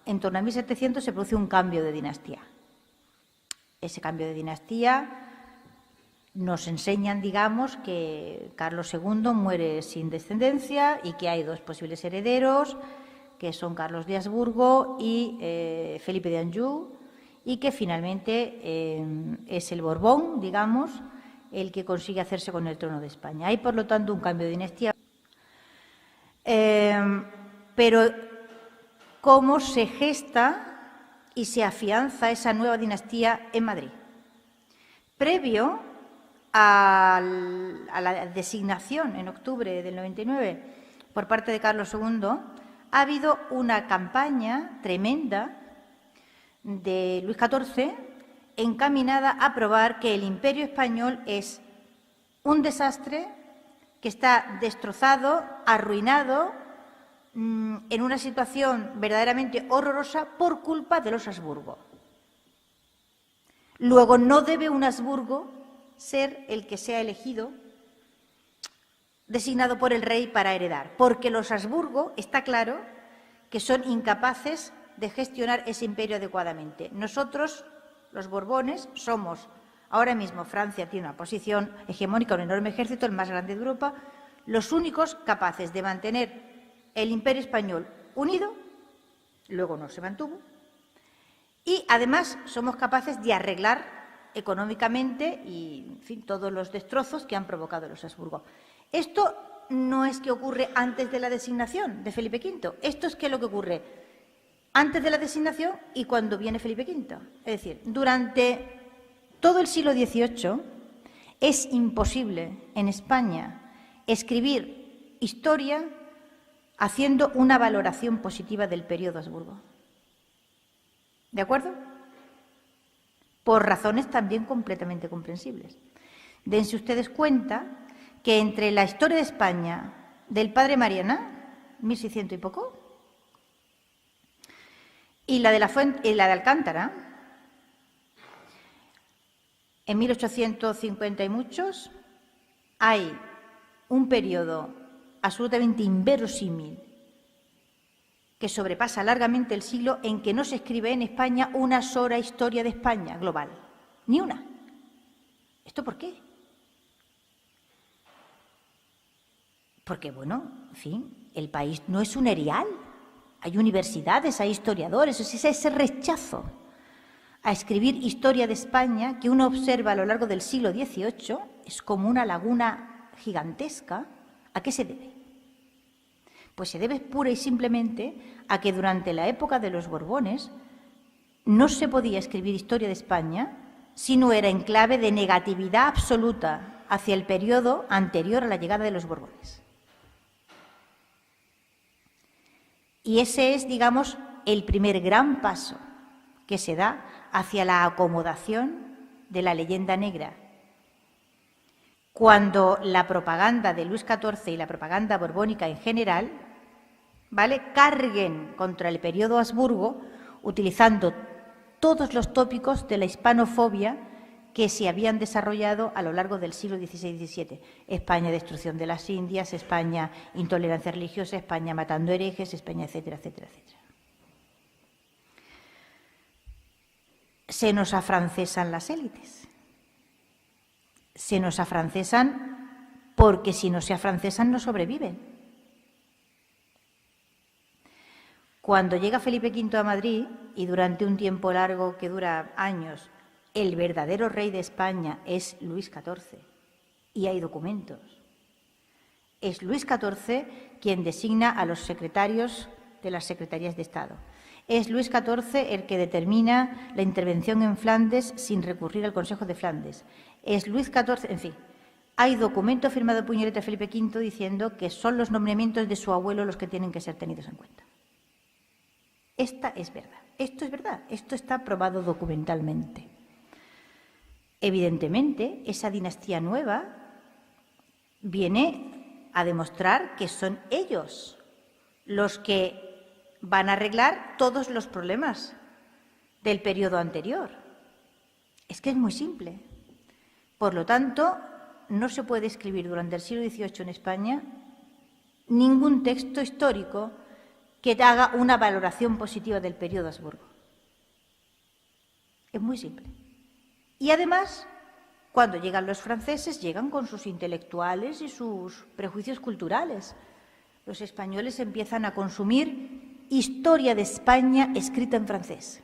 en torno a 1700 se produce un cambio de dinastía. Ese cambio de dinastía nos enseñan, digamos, que Carlos II muere sin descendencia y que hay dos posibles herederos, que son Carlos de Habsburgo y Felipe de Anjou, y que finalmente es el Borbón, digamos, el que consigue hacerse con el trono de España. Hay, por lo tanto, un cambio de dinastía. Pero cómo se gesta y se afianza esa nueva dinastía en Madrid. Previo a la designación en octubre del 99 por parte de Carlos II, ha habido una campaña tremenda de Luis XIV encaminada a probar que el Imperio español es un desastre, que está destrozado, arruinado, en una situación verdaderamente horrorosa por culpa de los Habsburgo. Luego, no debe un Habsburgo ser el que sea elegido, designado por el rey para heredar, porque los Habsburgo, está claro, que son incapaces de gestionar ese imperio adecuadamente. Nosotros, los Borbones, somos, ahora mismo Francia tiene una posición hegemónica, un enorme ejército, el más grande de Europa, los únicos capaces de mantener el Imperio español unido, luego no se mantuvo, y además somos capaces de arreglar económicamente y, en fin, todos los destrozos que han provocado los Habsburgo. Esto no es que ocurre antes de la designación de Felipe V, esto es que lo que ocurre antes de la designación y cuando viene Felipe V. Es decir, durante todo el siglo XVIII es imposible en España escribir historia haciendo una valoración positiva del periodo Habsburgo. ¿De acuerdo? Por razones también completamente comprensibles. Dense ustedes cuenta que entre la historia de España del padre Mariana, 1600 y poco, y la de Alcántara, en 1850 y muchos, hay un periodo absolutamente inverosímil que sobrepasa largamente el siglo en que no se escribe en España una sola historia de España global, ni una. ¿Esto por qué? Porque, bueno, en fin, el país no es un erial. Hay universidades, hay historiadores, es ese rechazo a escribir historia de España que uno observa a lo largo del siglo XVIII, es como una laguna gigantesca. ¿A qué se debe? Pues se debe pura y simplemente a que durante la época de los Borbones no se podía escribir historia de España si no era en clave de negatividad absoluta hacia el periodo anterior a la llegada de los Borbones. Y ese es, digamos, el primer gran paso que se da hacia la acomodación de la leyenda negra. Cuando la propaganda de Luis XIV y la propaganda borbónica en general, ¿vale?, carguen contra el periodo Habsburgo utilizando todos los tópicos de la hispanofobia que se habían desarrollado a lo largo del siglo XVI y XVII. España, destrucción de las Indias, España, intolerancia religiosa, España matando herejes, España, etcétera, etcétera, etcétera. Se nos afrancesan las élites. Se nos afrancesan porque si no se afrancesan no sobreviven. Cuando llega Felipe V a Madrid, y durante un tiempo largo que dura años, el verdadero rey de España es Luis XIV, y hay documentos. Es Luis XIV quien designa a los secretarios de las secretarías de Estado. Es Luis XIV el que determina la intervención en Flandes sin recurrir al Consejo de Flandes. Es Luis XIV, en fin, hay documento firmado de puño y letra de Felipe V diciendo que son los nombramientos de su abuelo los que tienen que ser tenidos en cuenta. Esta es verdad, esto está probado documentalmente. Evidentemente, esa dinastía nueva viene a demostrar que son ellos los que van a arreglar todos los problemas del periodo anterior. Es que es muy simple. Por lo tanto, no se puede escribir durante el siglo XVIII en España ningún texto histórico que haga una valoración positiva del periodo Habsburgo. Es muy simple. Y además, cuando llegan los franceses, llegan con sus intelectuales y sus prejuicios culturales. Los españoles empiezan a consumir historia de España escrita en francés.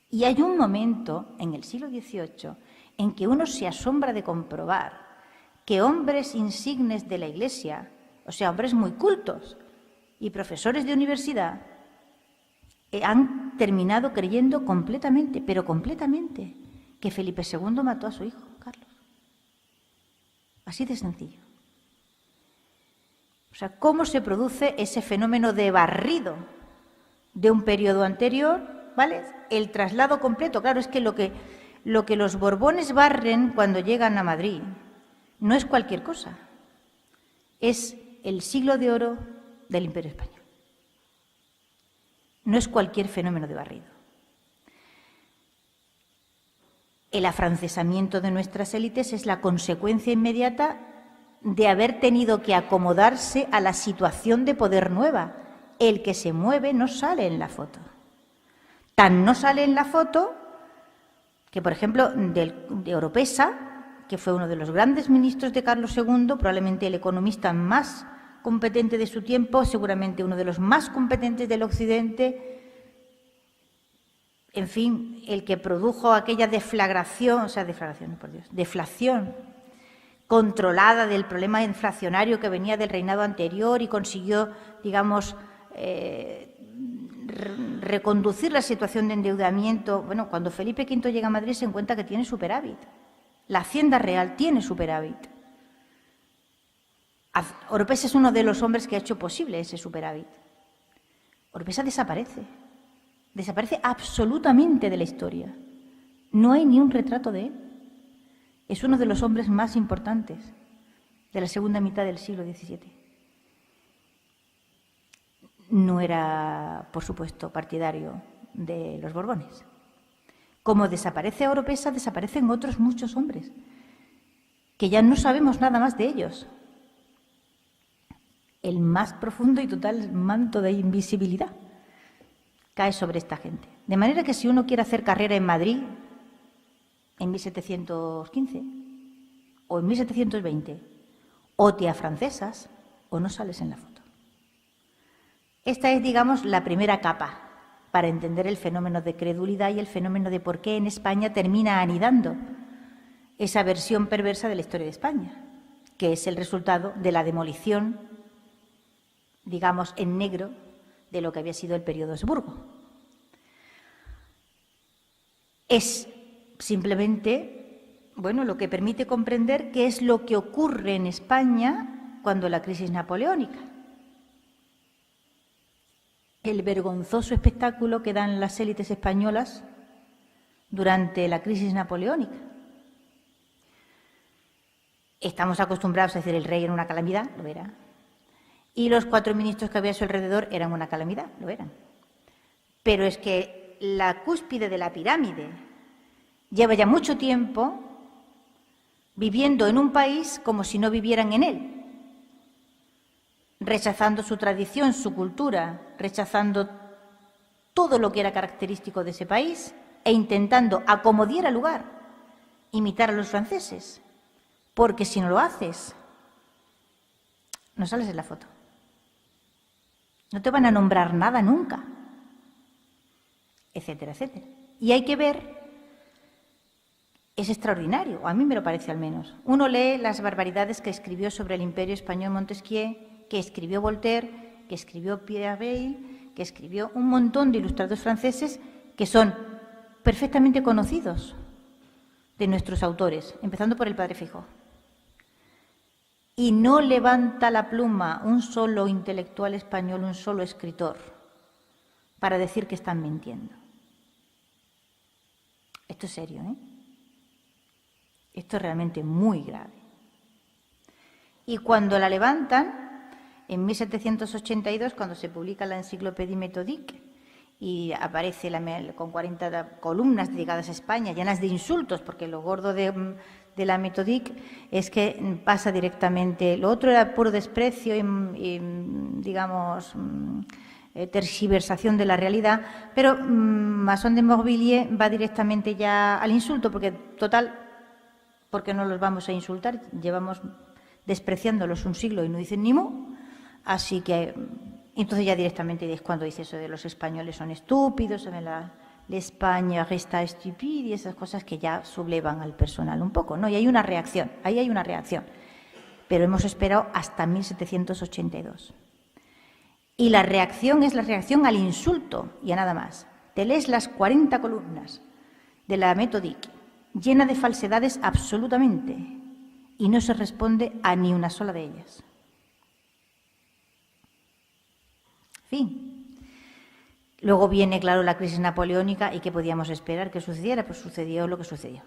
Y hay un momento en el siglo XVIII en que uno se asombra de comprobar que hombres insignes de la Iglesia, o sea, hombres muy cultos y profesores de universidad, han terminado creyendo completamente, pero completamente, que Felipe II mató a su hijo, Carlos. Así de sencillo. O sea, ¿cómo se produce ese fenómeno de barrido de un periodo anterior? ¿Vale? El traslado completo. Claro, es que lo que los Borbones barren cuando llegan a Madrid no es cualquier cosa. Es el siglo de oro del Imperio Español. No es cualquier fenómeno de barrido. El afrancesamiento de nuestras élites es la consecuencia inmediata de haber tenido que acomodarse a la situación de poder nueva. El que se mueve no sale en la foto. Tan no sale en la foto que, por ejemplo, de Oropesa, que fue uno de los grandes ministros de Carlos II, probablemente el economista más competente de su tiempo, seguramente uno de los más competentes del Occidente, en fin, el que produjo aquella deflación controlada del problema inflacionario que venía del reinado anterior y consiguió, digamos, reconducir la situación de endeudamiento. Bueno, cuando Felipe V llega a Madrid se encuentra que tiene superávit. La Hacienda Real tiene superávit. Oropesa es uno de los hombres que ha hecho posible ese superávit. Oropesa desaparece. Desaparece absolutamente de la historia. No hay ni un retrato de él. Es uno de los hombres más importantes de la segunda mitad del siglo XVII. No era, por supuesto, partidario de los Borbones. Como desaparece Oropesa, desaparecen otros muchos hombres, que ya no sabemos nada más de ellos. El más profundo y total manto de invisibilidad cae sobre esta gente. De manera que si uno quiere hacer carrera en Madrid en 1715 o en 1720, o te afrancesas o no sales en la foto. Esta es, digamos, la primera capa para entender el fenómeno de credulidad y el fenómeno de por qué en España termina anidando esa versión perversa de la historia de España, que es el resultado de la demolición, digamos, en negro, de lo que había sido el periodo Habsburgo. Es simplemente, bueno, lo que permite comprender qué es lo que ocurre en España cuando la crisis napoleónica. El vergonzoso espectáculo que dan las élites españolas durante la crisis napoleónica. Estamos acostumbrados a decir el rey era una calamidad, lo era. Y los 4 ministros que había a su alrededor eran una calamidad, lo eran. Pero es que la cúspide de la pirámide lleva ya mucho tiempo viviendo en un país como si no vivieran en él, rechazando su tradición, su cultura, rechazando todo lo que era característico de ese país e intentando, a como diera lugar, imitar a los franceses. Porque si no lo haces, no sales en la foto. No te van a nombrar nada nunca, etcétera, etcétera. Y hay que ver, es extraordinario, a mí me lo parece al menos. Uno lee las barbaridades que escribió sobre el Imperio Español Montesquieu, que escribió Voltaire, que escribió Pierre Bayle, que escribió un montón de ilustrados franceses que son perfectamente conocidos de nuestros autores, empezando por el padre Feijóo. Y no levanta la pluma un solo intelectual español, un solo escritor, para decir que están mintiendo. Esto es serio, ¿eh? Esto es realmente muy grave. Y cuando la levantan, en 1782, cuando se publica la Encyclopédie Méthodique, y aparece con 40 columnas dedicadas a España, llenas de insultos, porque lo gordo de la Méthodique es que pasa directamente. Lo otro era puro desprecio y digamos, tergiversación de la realidad, pero Masson de Morvilliers va directamente ya al insulto, porque total, porque no los vamos a insultar, llevamos despreciándolos un siglo y no dicen ni mu, así que entonces ya directamente es cuando dice eso de los españoles son estúpidos, la España resta estúpida y esas cosas que ya sublevan al personal un poco, ¿no? Y hay una reacción, ahí hay una reacción, pero hemos esperado hasta 1782. Y la reacción es la reacción al insulto y a nada más. Te lees las 40 columnas de la Méthodique, llena de falsedades absolutamente, y no se responde a ni una sola de ellas. Fin. Luego viene, claro, la crisis napoleónica y ¿qué podíamos esperar que sucediera? Pues sucedió lo que sucedió.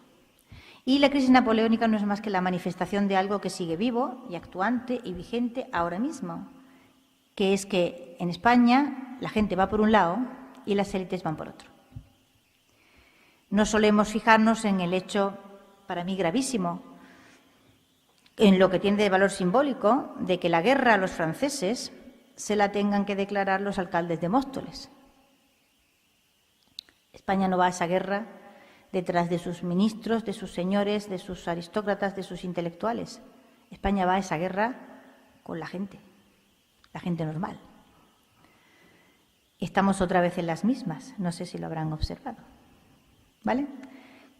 Y la crisis napoleónica no es más que la manifestación de algo que sigue vivo y actuante y vigente ahora mismo, que es que en España la gente va por un lado y las élites van por otro. No solemos fijarnos en el hecho, para mí gravísimo, en lo que tiene de valor simbólico, de que la guerra a los franceses se la tengan que declarar los alcaldes de Móstoles. España no va a esa guerra detrás de sus ministros, de sus señores, de sus aristócratas, de sus intelectuales. España va a esa guerra con la gente normal. Estamos otra vez en las mismas, no sé si lo habrán observado, ¿vale?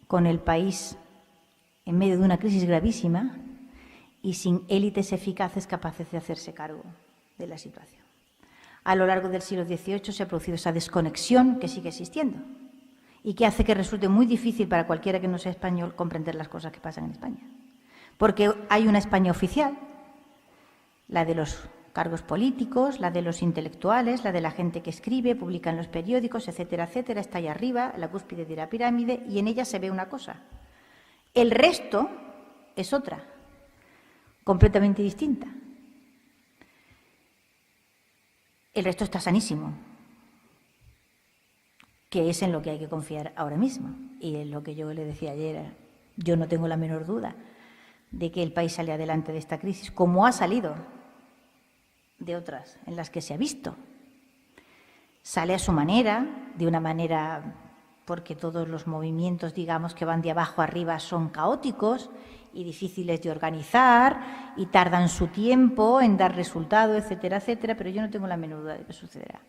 Con el país en medio de una crisis gravísima y sin élites eficaces capaces de hacerse cargo de la situación. A lo largo del siglo XVIII se ha producido esa desconexión que sigue existiendo y que hace que resulte muy difícil para cualquiera que no sea español comprender las cosas que pasan en España. Porque hay una España oficial, la de los cargos políticos, la de los intelectuales, la de la gente que escribe, publica en los periódicos, etcétera, etcétera, está ahí arriba, la cúspide de la pirámide, y en ella se ve una cosa. El resto es otra, completamente distinta. El resto está sanísimo, que es en lo que hay que confiar ahora mismo. Y es lo que yo le decía ayer, yo no tengo la menor duda de que el país sale adelante de esta crisis, como ha salido de otras en las que se ha visto. Sale a su manera, de una manera, porque todos los movimientos, digamos, que van de abajo arriba son caóticos y difíciles de organizar y tardan su tiempo en dar resultado, etcétera, etcétera, pero yo no tengo la menor duda de que sucederá.